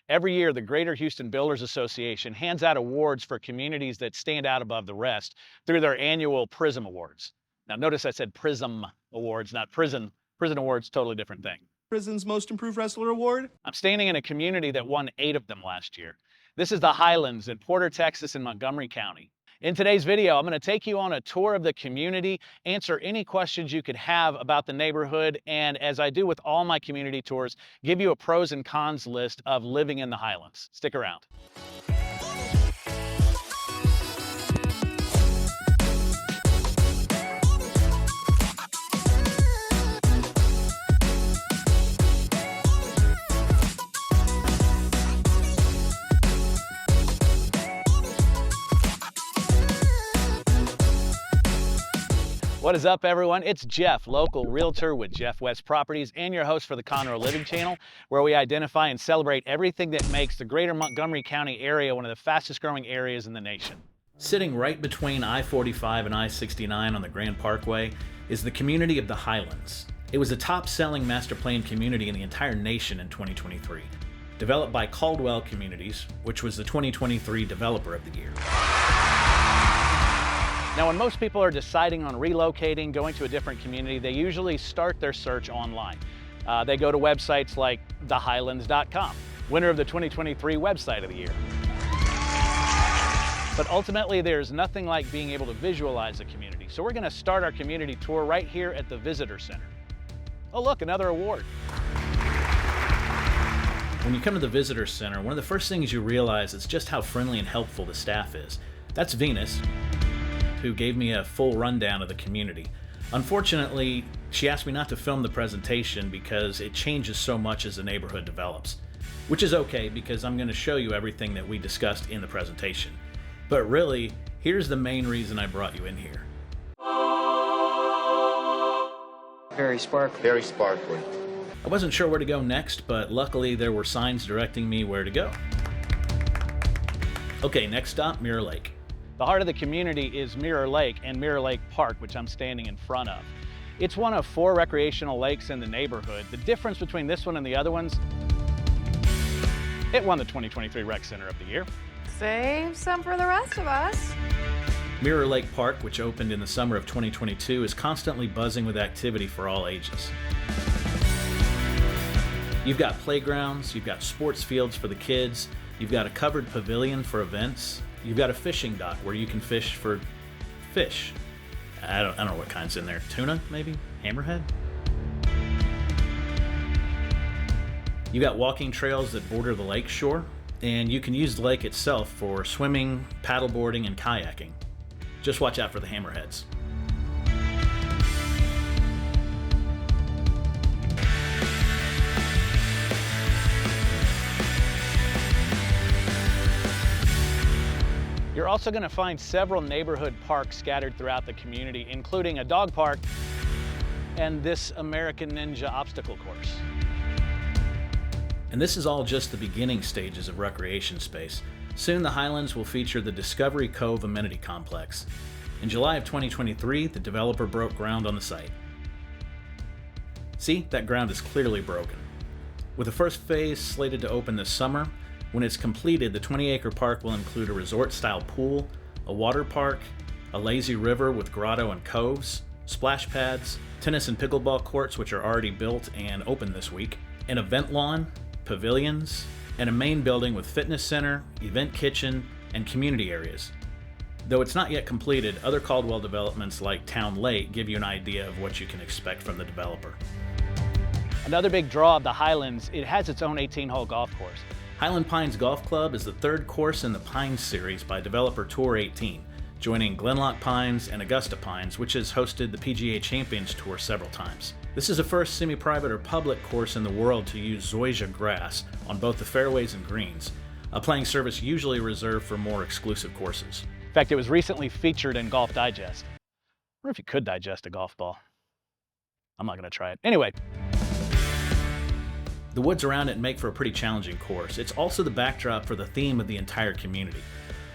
Every year, the Greater Houston Builders Association hands out awards for communities that stand out above the rest through their annual PRISM Awards. Now, notice I said PRISM Awards, not prison. Prison Awards, totally different thing. Prison's Most Improved Wrestler Award. I'm standing in a community that won 8 of them last year. This is the Highlands in PorterTexas in Montgomery County. In today's video, I'm going to take you on a tour of the community, answer any questions you could have about the neighborhood, and as I do with all my community tours, give you a pros and cons list of living in the Highlands. Stick around. What is up, everyone? It's Jeff, local realtor with Jeff West Properties and your host for the Conroe Living Channel, where we identify and celebrate everything that makes the greater Montgomery County area one of the fastest growing areas in the nation. Sitting right between I-45 and I-69 on the Grand Parkway is the community of the Highlands. It was the top-selling master plan community in the entire nation in 2023, developed by Caldwell Communities, which was the 2023 Developer of the Year. Now, when most people are deciding on relocating, going to a different community, they usually start their search online. They go to websites like thehighlands.com, winner of the 2023 Website of the Year. But ultimately, there's nothing like being able to visualize a community. So we're going to start our community tour right here at the Visitor Center. Oh, look, another award. When you come to the Visitor Center, one of the first things you realize is just how friendly and helpful the staff is. That's Venus, who gave me a full rundown of the community. Unfortunately, she asked me not to film the presentation because it changes so much as the neighborhood develops, which is okay because I'm going to show you everything that we discussed in the presentation. But really, here's the main reason I brought you in here. Very sparkly. Very sparkly. I wasn't sure where to go next, but luckily there were signs directing me where to go. Okay, next stop, Mirror Lake. The heart of the community is Mirror Lake and Mirror Lake Park, which I'm standing in front of. It's one of 4 recreational lakes in the neighborhood. The difference between this one and the other ones, it won the 2023 Rec Center of the Year. Save some for the rest of us. Mirror Lake Park, which opened in the summer of 2022, is constantly buzzing with activity for all ages. You've got playgrounds, you've got sports fields for the kids, you've got a covered pavilion for events, you've got a fishing dock where you can fish for fish. I don't know what kind's in there. Tuna, maybe? Hammerhead? You got walking trails that border the lake shore, and you can use the lake itself for swimming, paddleboarding, and kayaking. Just watch out for the hammerheads. You're also going to find several neighborhood parks scattered throughout the community, including a dog park and this American Ninja obstacle course. And this is all just the beginning stages of recreation space. Soon the Highlands will feature the Discovery Cove amenity complex. In July of 2023, the developer broke ground on the site. See, that ground is clearly broken. With the first phase slated to open this summer, when it's completed, the 20-acre park will include a resort-style pool, a water park, a lazy river with grotto and coves, splash pads, tennis and pickleball courts which are already built and open this week, an event lawn, pavilions, and a main building with fitness center, event kitchen, and community areas. Though it's not yet completed, other Caldwell developments like Town Lake give you an idea of what you can expect from the developer. Another big draw of the Highlands, it has its own 18-hole golf course. Highland Pines Golf Club is the 3rd course in the Pines series by developer Tour 18, joining Glenlock Pines and Augusta Pines, which has hosted the PGA Champions Tour several times. This is the first semi-private or public course in the world to use zoysia grass on both the fairways and greens, a playing service usually reserved for more exclusive courses. In fact, it was recently featured in Golf Digest. I wonder if you could digest a golf ball. I'm not going to try it. Anyway. The woods around it make for a pretty challenging course. It's also the backdrop for the theme of the entire community.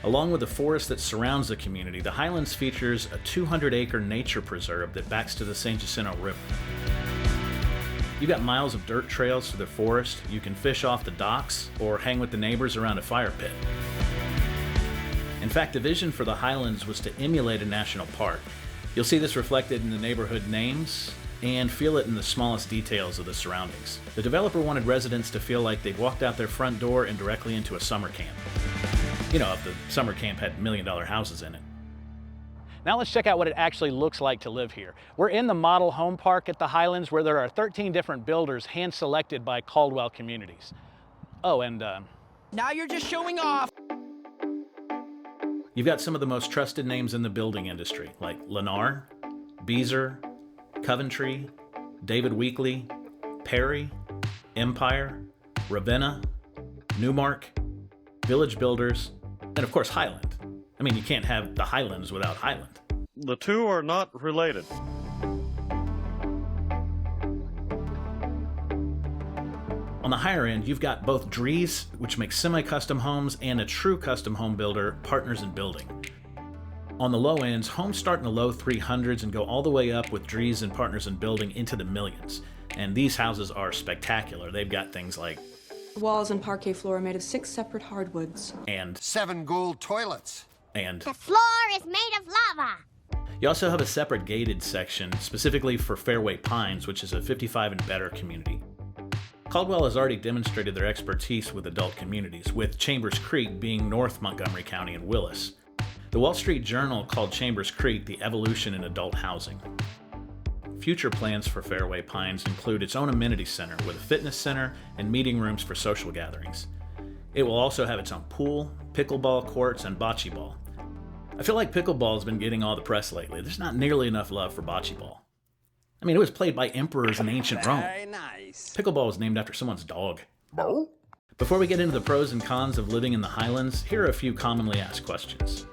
Along with the forest that surrounds the community, the Highlands features a 200-acre nature preserve that backs to the San Jacinto River. You've got miles of dirt trails through the forest. You can fish off the docks or hang with the neighbors around a fire pit. In fact, the vision for the Highlands was to emulate a national park. You'll see this reflected in the neighborhood names and feel it in the smallest details of the surroundings. The developer wanted residents to feel like they'd walked out their front door and directly into a summer camp. You know, if the summer camp had million-dollar houses in it. Now let's check out what it actually looks like to live here. We're in the model home park at the Highlands, where there are 13 different builders hand-selected by Caldwell Communities. Oh, and now you're just showing off. You've got some of the most trusted names in the building industry, like Lennar, Beazer, Coventry, David Weekley, Perry, Empire, Ravenna, Newmark, Village Builders, and of course Highland. I mean, you can't have the Highlands without Highland. The two are not related. On the higher end, you've got both Dries, which makes semi-custom homes, and a true custom home builder, Partners in Building. On the low ends, homes start in the low 300s and go all the way up with Dries and Partners in Building into the millions. And these houses are spectacular. They've got things like walls and parquet floor are made of 6 separate hardwoods. And 7 gold toilets. And the floor is made of lava. You also have a separate gated section specifically for Fairway Pines, which is a 55 and better community. Caldwell has already demonstrated their expertise with adult communities, with Chambers Creek being North Montgomery County and Willis. The Wall Street Journal called Chambers Creek the evolution in adult housing. Future plans for Fairway Pines include its own amenity center with a fitness center and meeting rooms for social gatherings. It will also have its own pool, pickleball courts, and bocce ball. I feel like pickleball has been getting all the press lately. There's not nearly enough love for bocce ball. I mean, it was played by emperors in ancient Rome. Very nice. Pickleball was named after someone's dog. Before we get into the pros and cons of living in the Highlands, here are a few commonly asked questions.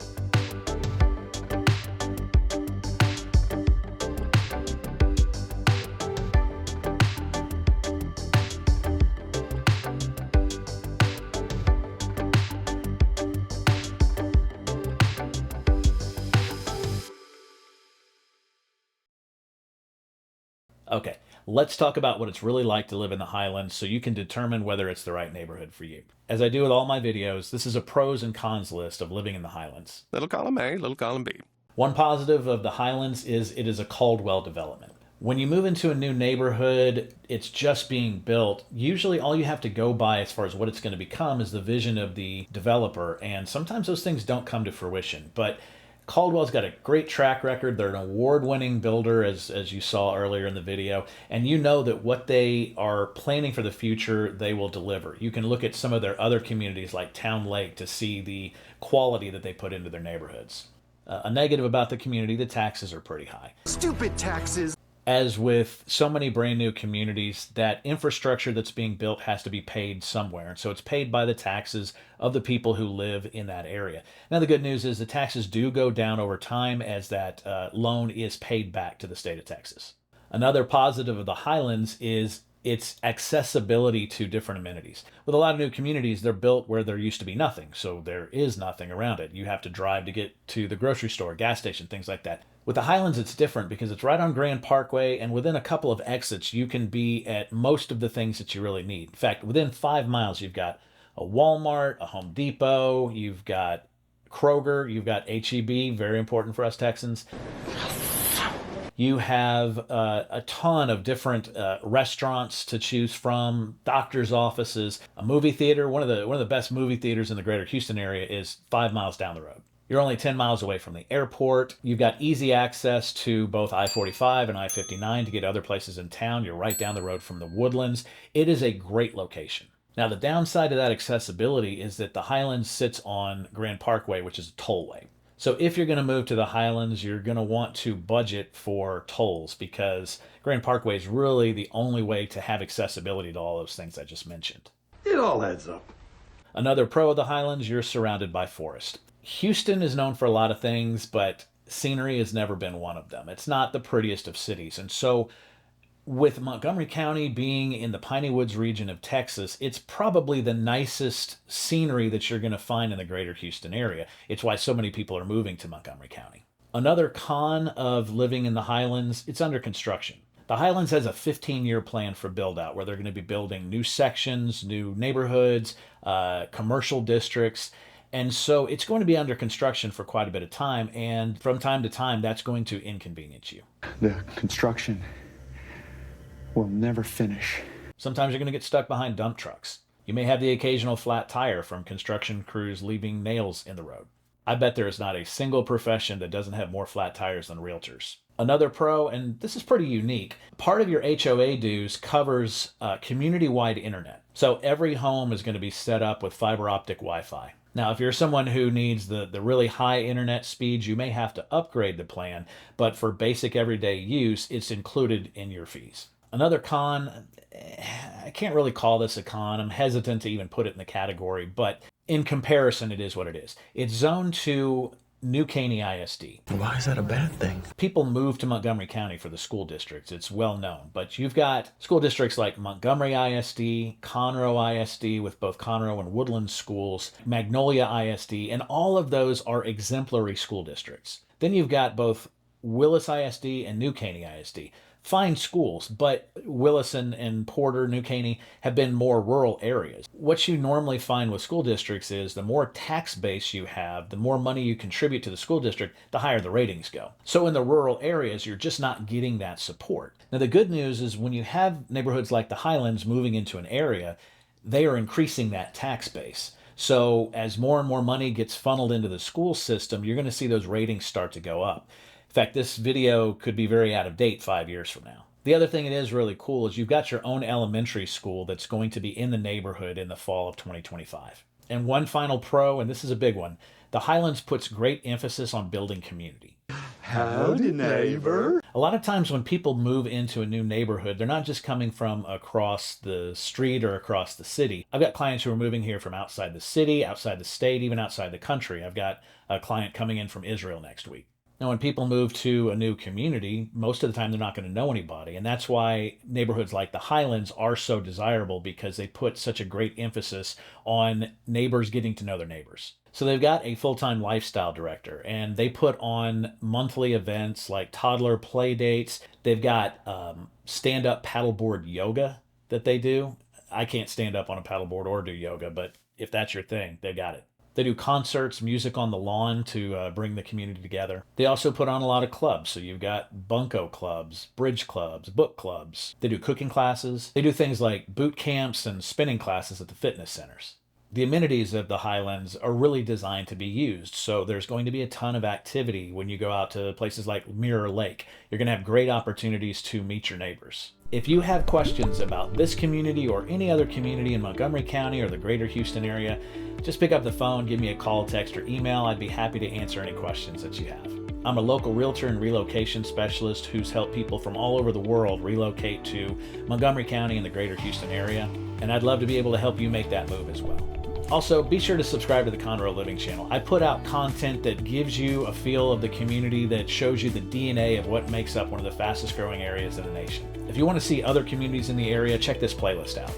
Okay, let's talk about what it's really like to live in the Highlands so you can determine whether it's the right neighborhood for you. As I do with all my videos, this is a pros and cons list of living in the Highlands. Little column A, little column B. One positive of the Highlands is it is a Caldwell development. When you move into a new neighborhood, it's just being built. Usually all you have to go by as far as what it's going to become is the vision of the developer, and sometimes those things don't come to fruition. But Caldwell's got a great track record. They're an award-winning builder, as you saw earlier in the video, and you know that what they are planning for the future, they will deliver. You can look at some of their other communities like Town Lake to see the quality that they put into their neighborhoods. A negative about the community, the taxes are pretty high. Stupid taxes. As with so many brand new communities, that infrastructure that's being built has to be paid somewhere. So it's paid by the taxes of the people who live in that area. Now, the good news is the taxes do go down over time as that loan is paid back to the state of Texas. Another positive of the Highlands is its accessibility to different amenities. With a lot of new communities, they're built where there used to be nothing. So there is nothing around it. You have to drive to get to the grocery store, gas station, things like that. With the Highlands, it's different because it's right on Grand Parkway, and within a couple of exits, you can be at most of the things that you really need. In fact, within 5 miles, you've got a Walmart, a Home Depot, you've got Kroger, you've got H-E-B, very important for us Texans. You have a ton of different restaurants to choose from, doctor's offices, a movie theater. One of the best movie theaters in the greater Houston area is 5 miles down the road. You're only 10 miles away from the airport. You've got easy access to both I-45 and I-59 to get other places in town. You're right down the road from the Woodlands. It is a great location. Now, the downside of that accessibility is that the Highlands sits on Grand Parkway, which is a tollway. So if you're going to move to the Highlands, you're going to want to budget for tolls because Grand Parkway is really the only way to have accessibility to all those things I just mentioned. It all adds up. Another pro of the Highlands, you're surrounded by forest. Houston is known for a lot of things, but scenery has never been one of them. It's not the prettiest of cities. And so with Montgomery County being in the Piney Woods region of Texas, it's probably the nicest scenery that you're going to find in the greater Houston area. It's why so many people are moving to Montgomery County. Another con of living in the Highlands, it's under construction. The Highlands has a 15-year plan for build-out where they're going to be building new sections, new neighborhoods, commercial districts. And so it's going to be under construction for quite a bit of time. And from time to time, that's going to inconvenience you. The construction will never finish. Sometimes you're going to get stuck behind dump trucks. You may have the occasional flat tire from construction crews leaving nails in the road. I bet there is not a single profession that doesn't have more flat tires than realtors. Another pro, and this is pretty unique, part of your HOA dues covers community-wide internet. So every home is going to be set up with fiber optic Wi-Fi. Now, if you're someone who needs the really high internet speeds, you may have to upgrade the plan, but for basic everyday use, it's included in your fees. Another con, I can't really call this a con. I'm hesitant to even put it in the category, but in comparison, it is what it is. It's zoned to New Caney ISD. Why is that a bad thing? People move to Montgomery County for the school districts. It's well known. But you've got school districts like Montgomery ISD, Conroe ISD with both Conroe and Woodland schools, Magnolia ISD, and all of those are exemplary school districts. Then you've got both Willis ISD and New Caney ISD. Fine schools, but Willis and Porter, New Caney have been more rural areas. What you normally find with school districts is the more tax base you have, the more money you contribute to the school district, the higher the ratings go. So in the rural areas, you're just not getting that support. Now, the good news is when you have neighborhoods like the Highlands moving into an area, they are increasing that tax base. So as more and more money gets funneled into the school system, you're going to see those ratings start to go up. In fact, this video could be very out of date 5 years from now. The other thing that is really cool is you've got your own elementary school that's going to be in the neighborhood in the fall of 2025. And one final pro, and this is a big one, the Highlands puts great emphasis on building community. Howdy, neighbor. A lot of times when people move into a new neighborhood, they're not just coming from across the street or across the city. I've got clients who are moving here from outside the city, outside the state, even outside the country. I've got a client coming in from Israel next week. Now, when people move to a new community, most of the time they're not going to know anybody. And that's why neighborhoods like the Highlands are so desirable, because they put such a great emphasis on neighbors getting to know their neighbors. So they've got a full-time lifestyle director, and they put on monthly events like toddler play dates. They've got stand-up paddleboard yoga that they do. I can't stand up on a paddleboard or do yoga, but if that's your thing, they got it. They do concerts, music on the lawn to bring the community together. They also put on a lot of clubs. So you've got bunco clubs, bridge clubs, book clubs. They do cooking classes. They do things like boot camps and spinning classes at the fitness centers. The amenities of the Highlands are really designed to be used. So there's going to be a ton of activity when you go out to places like Mirror Lake. You're going to have great opportunities to meet your neighbors. If you have questions about this community or any other community in Montgomery County or the greater Houston area, just pick up the phone, give me a call, text, or email. I'd be happy to answer any questions that you have. I'm a local realtor and relocation specialist who's helped people from all over the world relocate to Montgomery County and the greater Houston area, and I'd love to be able to help you make that move as well. Also, be sure to subscribe to the Conroe Living Channel. I put out content that gives you a feel of the community, that shows you the DNA of what makes up one of the fastest growing areas in the nation. If you want to see other communities in the area, check this playlist out.